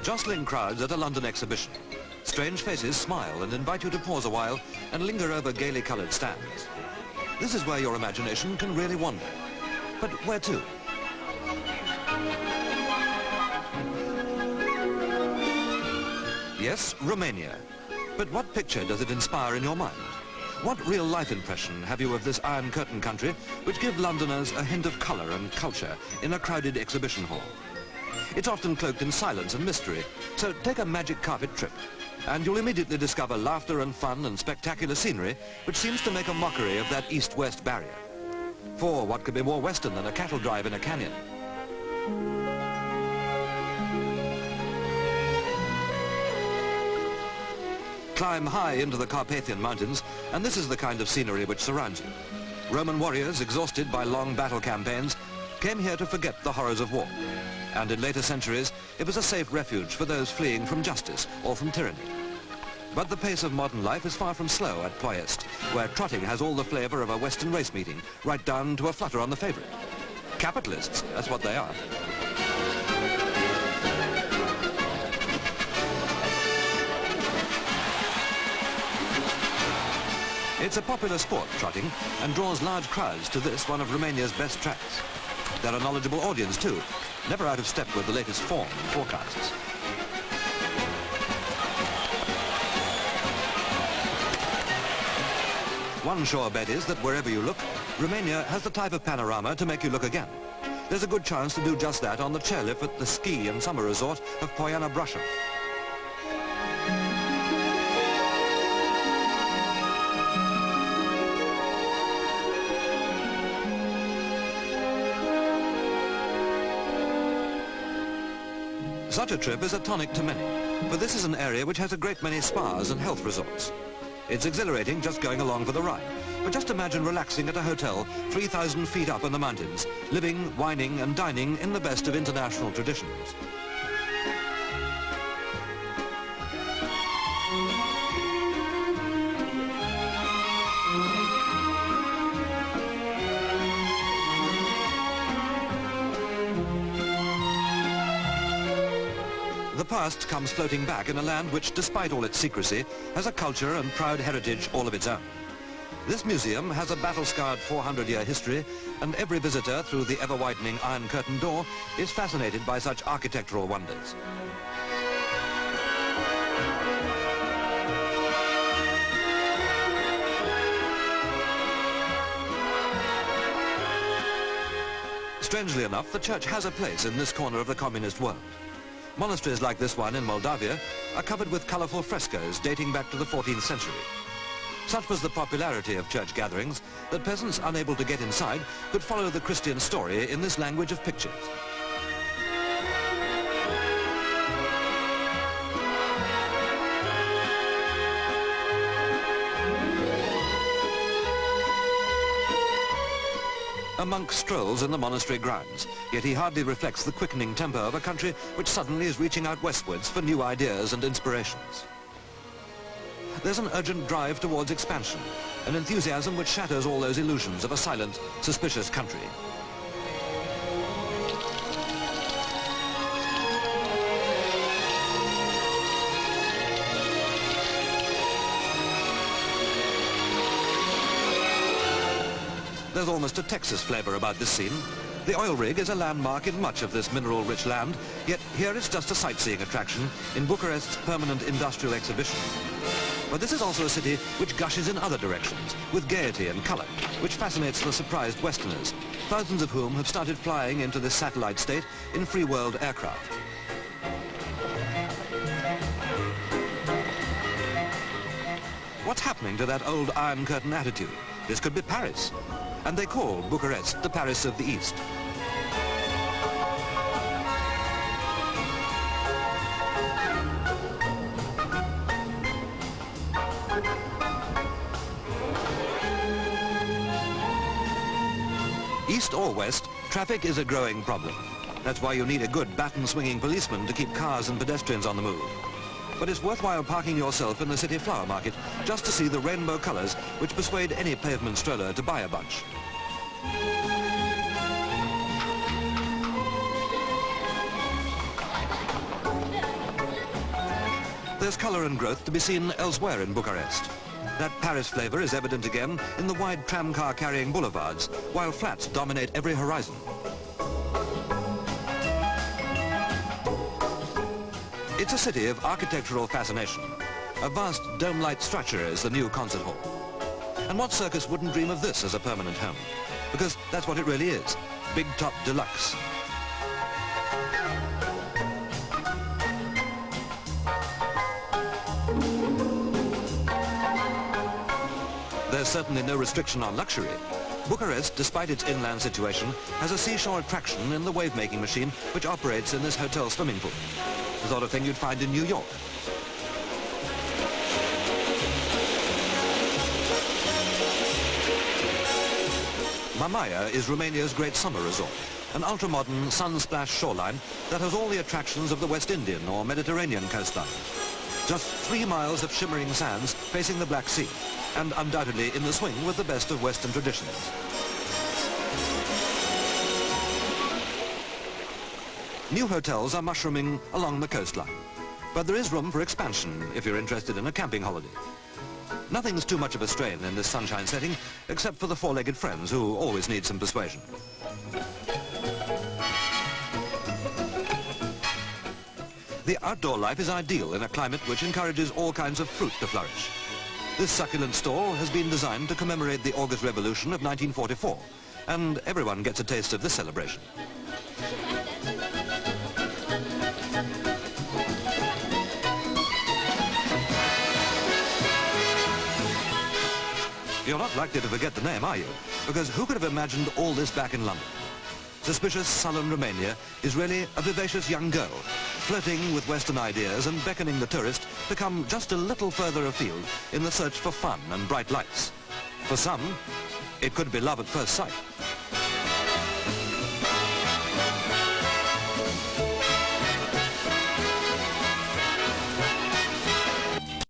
Jostling crowds at a London exhibition. Strange faces smile and invite you to pause a while and linger over gaily coloured stands. This is where your imagination can really wander. But where to? Yes, Romania. But what picture does it inspire in your mind? What real-life impression have you of this Iron Curtain country which give Londoners a hint of colour and culture in a crowded exhibition hall? It's often cloaked in silence and mystery, so take a magic carpet trip, and you'll immediately discover laughter and fun and spectacular scenery which seems to make a mockery of that east-west barrier. For what could be more western than a cattle drive in a canyon? Climb high into the Carpathian Mountains, and this is the kind of scenery which surrounds you. Roman warriors, exhausted by long battle campaigns, came here to forget the horrors of war. And in later centuries, it was a safe refuge for those fleeing from justice or from tyranny. But the pace of modern life is far from slow at Ploiest, where trotting has all the flavour of a Western race meeting, right down to a flutter on the favourite. Capitalists, that's what they are. It's a popular sport, trotting, and draws large crowds to this, one of Romania's best tracks. They're a knowledgeable audience too, never out of step with the latest form and forecasts. One sure bet is that wherever you look, Romania has the type of panorama to make you look again. There's a good chance to do just that on the chairlift at the ski and summer resort of Poiana Brașov. Such a trip is a tonic to many, for this is an area which has a great many spas and health resorts. It's exhilarating just going along for the ride, but just imagine relaxing at a hotel 3,000 feet up in the mountains, living, wining and dining in the best of international traditions. The past comes floating back in a land which, despite all its secrecy, has a culture and proud heritage all of its own. This museum has a battle-scarred 400-year history, and every visitor through the ever-widening Iron Curtain door is fascinated by such architectural wonders. Strangely enough, the church has a place in this corner of the communist world. Monasteries like this one in Moldavia are covered with colourful frescoes dating back to the 14th century. Such was the popularity of church gatherings that peasants unable to get inside could follow the Christian story in this language of pictures. A monk strolls in the monastery grounds, yet he hardly reflects the quickening tempo of a country which suddenly is reaching out westwards for new ideas and inspirations. There's an urgent drive towards expansion, an enthusiasm which shatters all those illusions of a silent, suspicious country. There's almost a Texas flavour about this scene. The oil rig is a landmark in much of this mineral-rich land, yet here it's just a sightseeing attraction in Bucharest's permanent industrial exhibition. But this is also a city which gushes in other directions, with gaiety and colour, which fascinates the surprised Westerners, thousands of whom have started flying into this satellite state in free-world aircraft. What's happening to that old Iron Curtain attitude? This could be Paris. And they call Bucharest the Paris of the East. East or west, traffic is a growing problem. That's why you need a good baton-swinging policeman to keep cars and pedestrians on the move. But it's worthwhile parking yourself in the city flower market just to see the rainbow colours which persuade any pavement stroller to buy a bunch. There's colour and growth to be seen elsewhere in Bucharest. That Paris flavour is evident again in the wide tramcar-carrying boulevards, while flats dominate every horizon. It's a city of architectural fascination. A vast dome-like structure is the new concert hall. And what circus wouldn't dream of this as a permanent home? Because that's what it really is, big top deluxe. There's certainly no restriction on luxury. Bucharest, despite its inland situation, has a seashore attraction in the wave-making machine which operates in this hotel swimming pool. The sort of thing you'd find in New York. A.I.A is Romania's great summer resort, an ultra-modern, sun-splashed shoreline that has all the attractions of the West Indian or Mediterranean coastline. Just 3 miles of shimmering sands facing the Black Sea, and undoubtedly in the swing with the best of Western traditions. New hotels are mushrooming along the coastline, but there is room for expansion if you're interested in a camping holiday. Nothing's too much of a strain in this sunshine setting, except for the four-legged friends who always need some persuasion. The outdoor life is ideal in a climate which encourages all kinds of fruit to flourish. This succulent stall has been designed to commemorate the August Revolution of 1944, and everyone gets a taste of this celebration. You're not likely to forget the name, are you? Because who could have imagined all this back in London? Suspicious, sullen Romania is really a vivacious young girl, flirting with Western ideas and beckoning the tourist to come just a little further afield in the search for fun and bright lights. For some, it could be love at first sight.